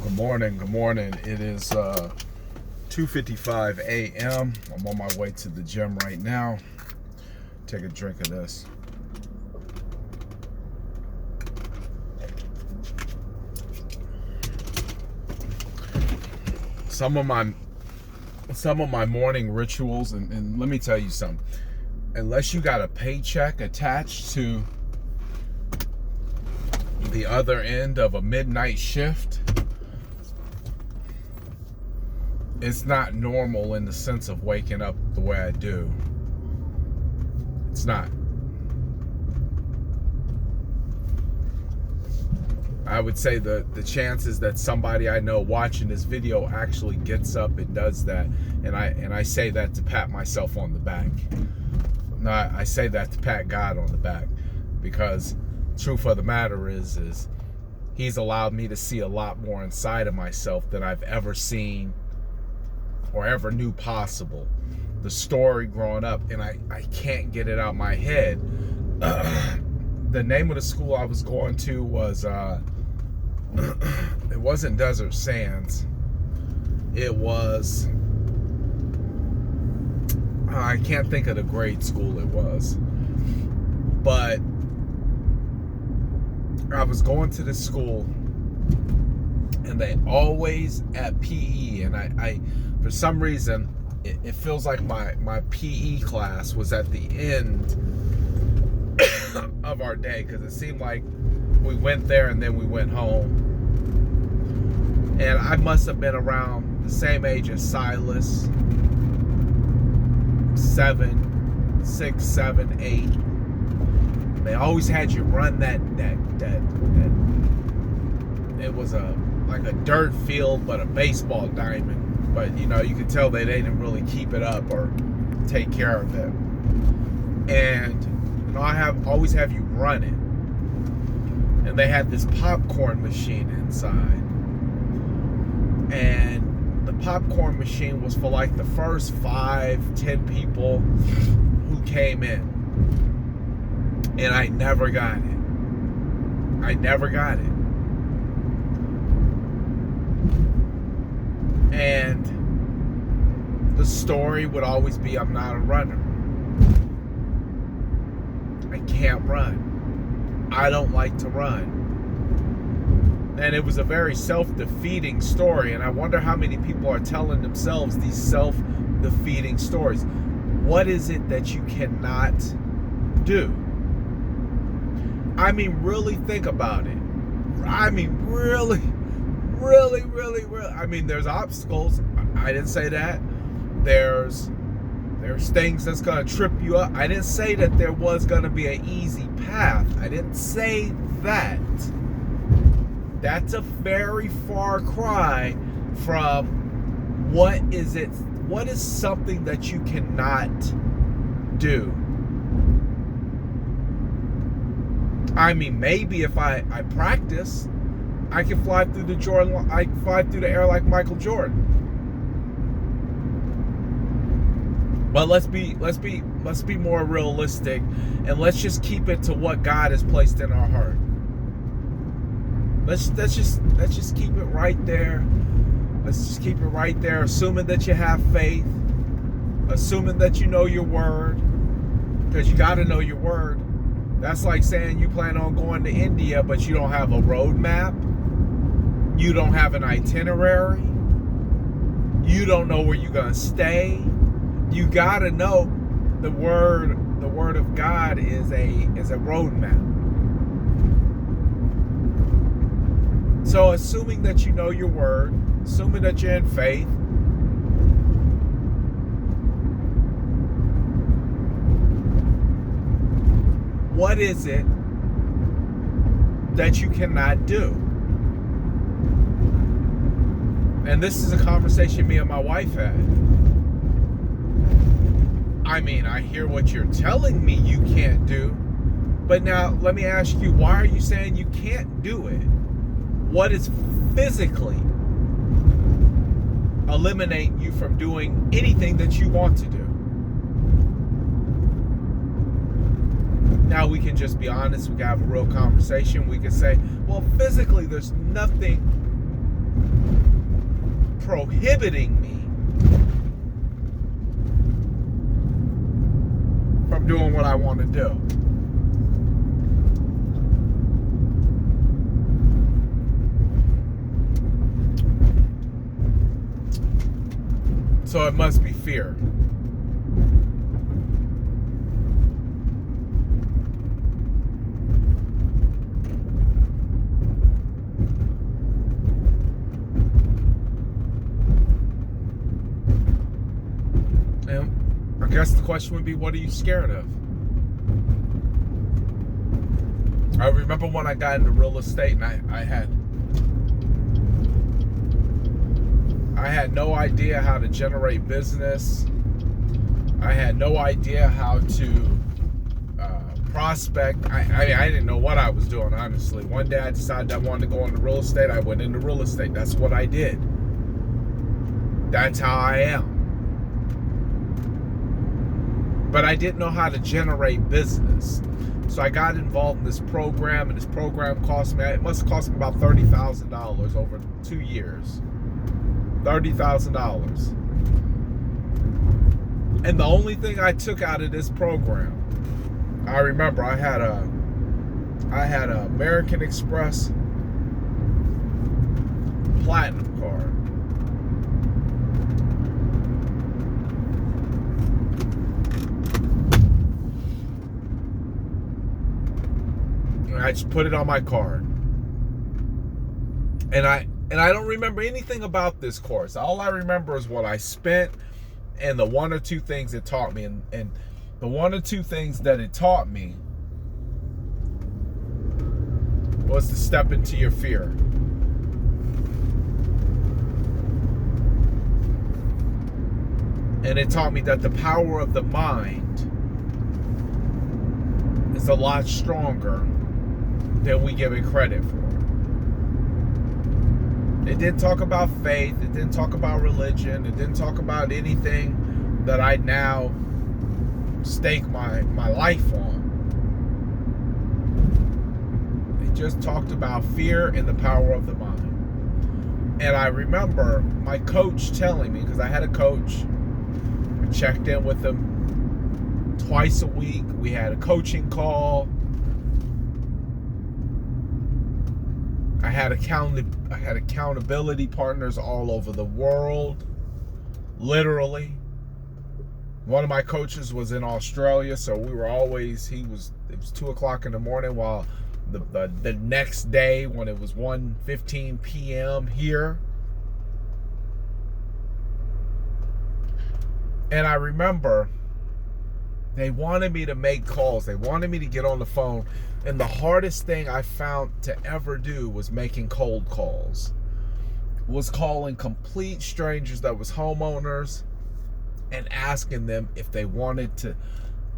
Good morning. Good morning. It is 2:55 a.m. I'm on my way to the gym right now. Take a drink of this. Some of my morning rituals, and let me tell you something. Unless you got a paycheck attached to the other end of a midnight shift, it's not normal in the sense of waking up the way I do. It's not. I would say the chances that somebody I know watching this video actually gets up and does that, and I say that to pat myself on the back. No, I say that to pat God on the back, because truth of the matter is He's allowed me to see a lot more inside of myself than I've ever seen or ever knew possible. The story growing up, and I can't get it out of my head. The name of the school I was going to was, it wasn't Desert Sands. It was, I can't think of the grade school it was. But I was going to this school, and they always at PE, and I for some reason, it feels like my PE class was at the end of our day, because it seemed like we went there and then we went home. And I must have been around the same age as Silas, 7, 6, 7, 8. They always had you run that it was like a dirt field, but a baseball diamond. But you could tell they didn't really keep it up or take care of it. And I always have you run it. And they had this popcorn machine inside. And the popcorn machine was for like the first 5-10 people who came in. And I never got it. And the story would always be, I'm not a runner. I can't run. I don't like to run. And it was a very self-defeating story. And I wonder how many people are telling themselves these self-defeating stories. What is it that you cannot do? I mean, really think about it. I mean, really. I mean, there's obstacles. I didn't say that. There's things that's going to trip you up. I didn't say that there was going to be an easy path. I didn't say that. That's a very far cry from what is something that you cannot do. I mean, maybe if I practice, I can fly through the air like Michael Jordan. But let's be more realistic, and let's just keep it to what God has placed in our heart. Let's just keep it right there. Let's just keep it right there, assuming that you have faith, assuming that you know your word, because you got to know your word. That's like saying you plan on going to India, but you don't have a roadmap. You don't have an itinerary. You don't know where you're going to stay. You got to know the word of God is a roadmap. So assuming that you know your word, assuming that you're in faith, what is it that you cannot do? And this is a conversation me and my wife had. I mean, I hear what you're telling me you can't do, but now let me ask you, why are you saying you can't do it? What is physically eliminating you from doing anything that you want to do? Now we can just be honest, we can have a real conversation. We can say, well, physically there's nothing prohibiting me from doing what I want to do. So it must be fear. And I guess the question would be, what are you scared of? I remember when I got into real estate and I had no idea how to generate business. I had no idea how to prospect. I didn't know what I was doing, honestly. One day I decided I wanted to go into real estate. I went into real estate. That's what I did. That's how I am. But I didn't know how to generate business. So I got involved in this program, and this program cost me, it must have cost me about $30,000 over 2 years. $30,000. And the only thing I took out of this program, I remember I had a American Express Platinum card. And I just put it on my card. And I don't remember anything about this course. All I remember is what I spent and the one or two things it taught me. And the one or two things that it taught me was to step into your fear. And it taught me that the power of the mind is a lot stronger than we give it credit for. It didn't talk about faith. It didn't talk about religion. It didn't talk about anything that I now stake my life on. It just talked about fear and the power of the mind. And I remember my coach telling me, because I had a coach, I checked in with him twice a week. We had a coaching call. I had accountability partners all over the world, literally. One of my coaches was in Australia, so we were always, it was 2 o'clock in the morning, while the next day when it was 1:15 p.m. here. And I remember they wanted me to make calls. They wanted me to get on the phone. And the hardest thing I found to ever do was making cold calls. Was calling complete strangers that was homeowners and asking them if they wanted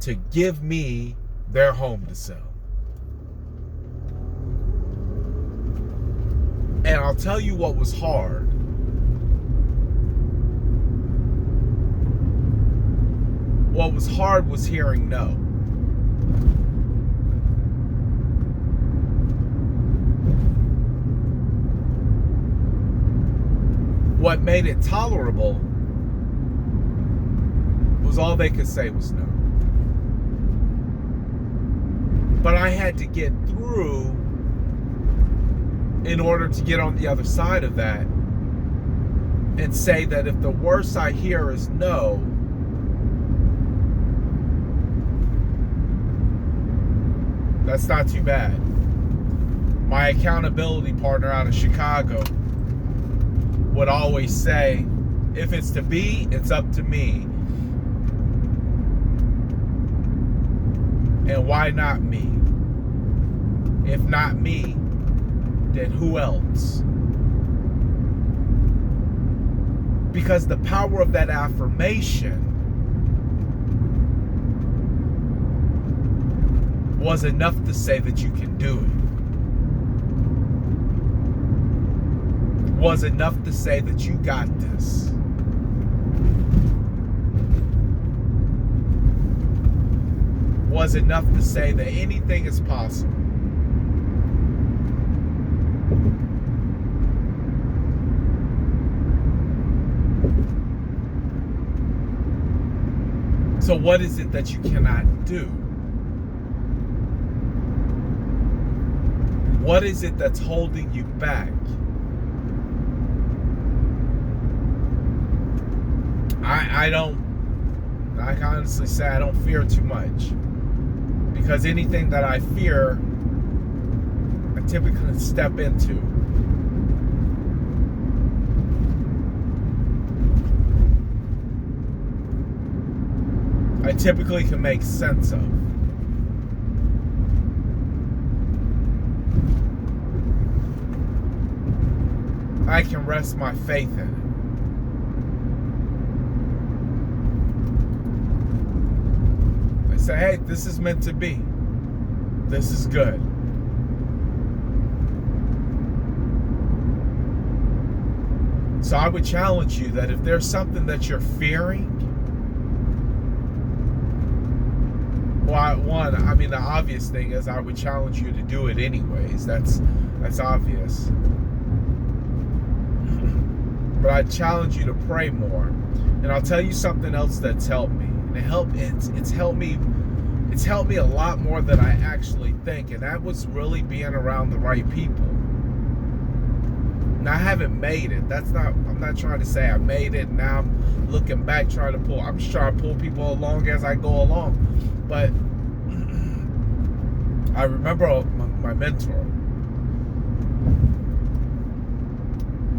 to give me their home to sell. And I'll tell you what was hard. What was hard was hearing no. What made it tolerable was all they could say was no. But I had to get through in order to get on the other side of that and say that if the worst I hear is no, that's not too bad. My accountability partner out of Chicago would always say, if it's to be, it's up to me. And why not me? If not me, then who else? Because the power of that affirmation was enough to say that you can do it. Was enough to say that you got this. Was enough to say that anything is possible. So what is it that you cannot do? What is it that's holding you back? I can honestly say I don't fear too much. Because anything that I fear, I typically step into. I typically can make sense of. I can rest my faith in it. I say, hey, this is meant to be. This is good. So I would challenge you that if there's something that you're fearing, the obvious thing is I would challenge you to do it anyways. That's obvious. But I challenge you to pray more. And I'll tell you something else that's helped me. And it's helped me a lot more than I actually think. And that was really being around the right people. Now I haven't made it. I'm not trying to say I made it. Now I'm looking back I'm just trying to pull people along as I go along. But I remember my mentor.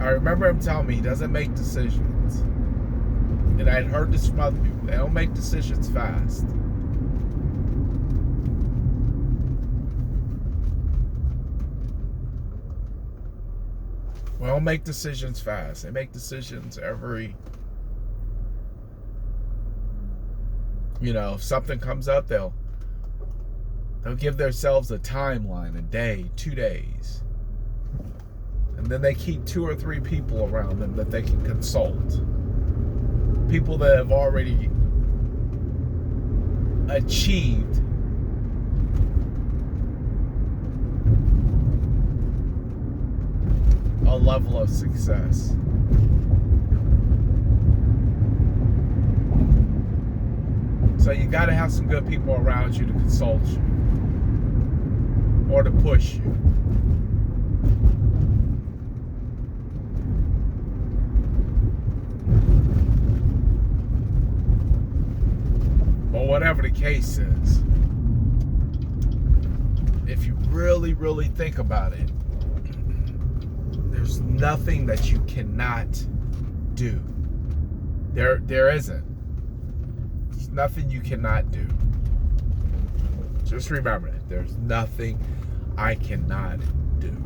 I remember him telling me he doesn't make decisions. And I'd heard this from other people. They don't make decisions fast. We don't make decisions fast. They make decisions every... if something comes up, they'll give themselves a timeline, a day, 2 days. And then they keep 2 or 3 people around them that they can consult. People that have already achieved a level of success. So you got to have some good people around you to consult you or to push you. But whatever the case is, if you really, really think about it, there's nothing that you cannot do. There isn't. There's nothing you cannot do. Just remember it. There's nothing I cannot do.